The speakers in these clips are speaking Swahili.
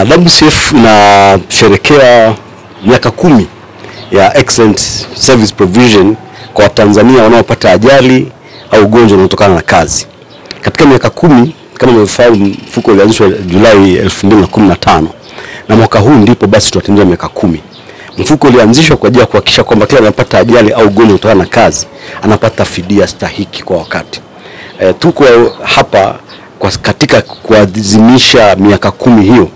WCF inasherehekea miaka 10 ya excellent service provision kwa Tanzania wanaopata ajali au ugonjwa unaotokana na kazi. Katika miaka 10 kama mnafahamu, mfuko ulianzishwa Julai 2015 na mwaka huu ndipo basi tutatimiza miaka 10. Mfuko ulianzishwa kwa ajili ya kuhakikisha kwamba kila anapata ajali au ugonjwa unaotokana na kazi anapata fidia stahiki kwa wakati. Tuko hapa katika kuadhimisha miaka 10 hiyo.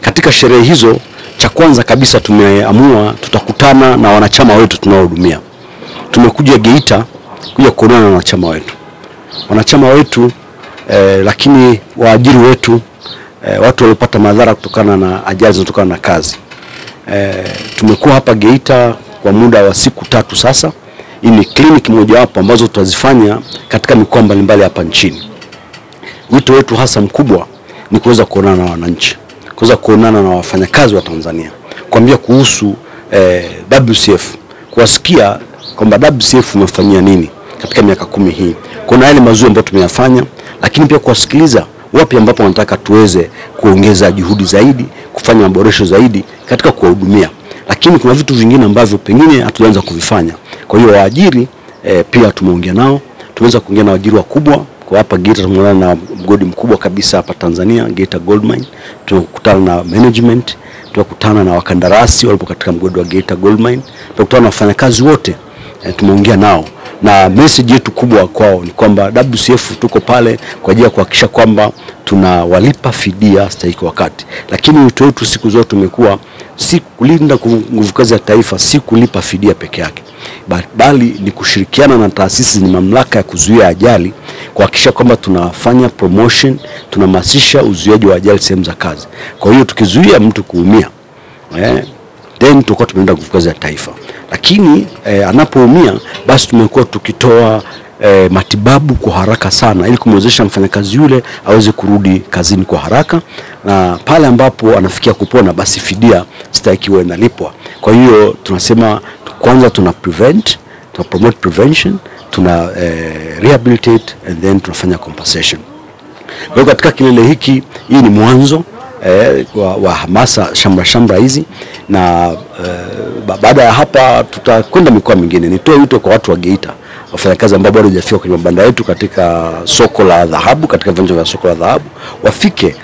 Katika sherehe hizo, cha kwanza kabisa tumeamua tutakutana na wanachama wetu tunaohudumia. Tumekuja Geita kuja kuonana na wanachama wetu. Wanachama wetu lakini waajiri wetu, watu waliopata madhara kutokana na ajali zinazotokana na kazi. Tumekuwa hapa Geita kwa muda wa siku 3 sasa. Hii ni kliniki mojawapo ambazo tutazifanya katika mikoa mbalimbali hapa nchini. Wito wetu hasa mkubwa ni kuweza kuonana na wananchi, kuweza kuonana na wafanyakazi wa Tanzania, kuambia kuhusu WCF, kuwasikia kwamba WCF umefanyia nini katika miaka 10 hii. Kuna yale mazuri ambayo tumeyafanya, lakini pia kuwasikiliza wapi ambapo wanataka tuweze kuongeza juhudi zaidi, kufanya maboresho zaidi katika kuwahudumia. Lakini kuna vitu vingine ambavyo pengine hatujaanza kuvifanya. Kwa hiyo waajiri pia tumeongea nao, tumeweza kuongea na waajiri wakubwa. Kwa hapa Geita tumeona na mgodi mkubwa kabisa hapa Tanzania, Geita Gold Mine. Tunakutana na management, tunakutana na wakandarasi walipo katika mgodi wa Geita Gold Mine, tunakutana na wafanyakazi wote, tumeongea nao. Na message yetu kubwa kwao ni kwamba WCF tuko pale kwa ajili ya kuhakikisha kwamba tunawalipa fidia stahiki wakati. Lakini wito wetu siku zote tumekuwa si kulinda nguvu kazi ya taifa, si kulipa fidia peke yake, bali ni kushirikiana na taasisi ni mamlaka ya kuzuia ajali, kuhakikisha kwamba tunafanya promotion, tunahamasisha uzuiaji wa ajali sehemu za kazi. Kwa hiyo tukizuia mtu kuumia, then tutakuwa tumelinda nguvu kazi ya taifa. Lakini anapoumia basi tumekuwa tukitoa matibabu kwa haraka sana ili kumwezesha mfanyakazi yule aweze kurudi kazini kwa haraka, na pale ambapo anafikia kupona basi fidia stahiki iwe inalipwa. Kwa hiyo tunasema kwanza tuna prevent, tuna promote prevention, tuna rehabilitate and then tunafanya compensation. Kwa hiyo katika kilele hiki, hii ni mwanzo wa hamasa shamra hizi, na baada ya hapa tutakwenda mikoa mingine. Nitoe wito kwa watu wa Geita, wafanyakazi ambao bado hawajafika kwenye mabanda yetu katika soko la dhahabu, katika viwanja vya soko la dhahabu, wafike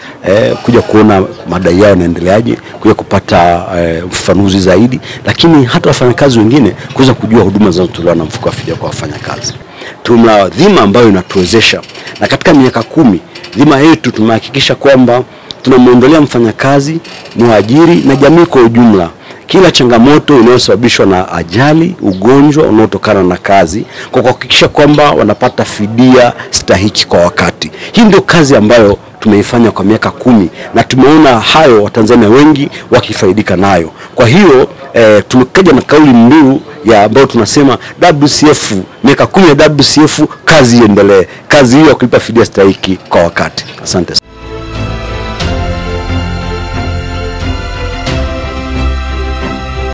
kuja kuona madai yao yanaendeleaje, kuja kupata ufafanuzi zaidi, lakini hata wafanyakazi wengine kuweza kujua huduma zinazotolewa na mfuko wa fidia kwa wafanyakazi. Tuna dhima ambayo inatuwezesha, na katika miaka 10 dhima yetu tumehakikisha kwamba tunamuondolea mfanyakazi, mwajiri na jamii kwa ujumla kila changamoto inayosababishwa na ajali, ugonjwa unaotokana na kazi, kwa kuhakikisha kwamba wanapata fidia stahiki kwa wakati. Hii ndio kazi ambayo tumeifanya kwa miaka 10 na tumeona hayo Watanzania wengi wakifaidika nayo. Kwa hiyo tumekaja na kauli mbiu ya ambayo tunasema WCF, miaka 10 ya WCF, kazi iendelee. Kazi hiyo ya kulipa fidia stahiki kwa wakati. Asante.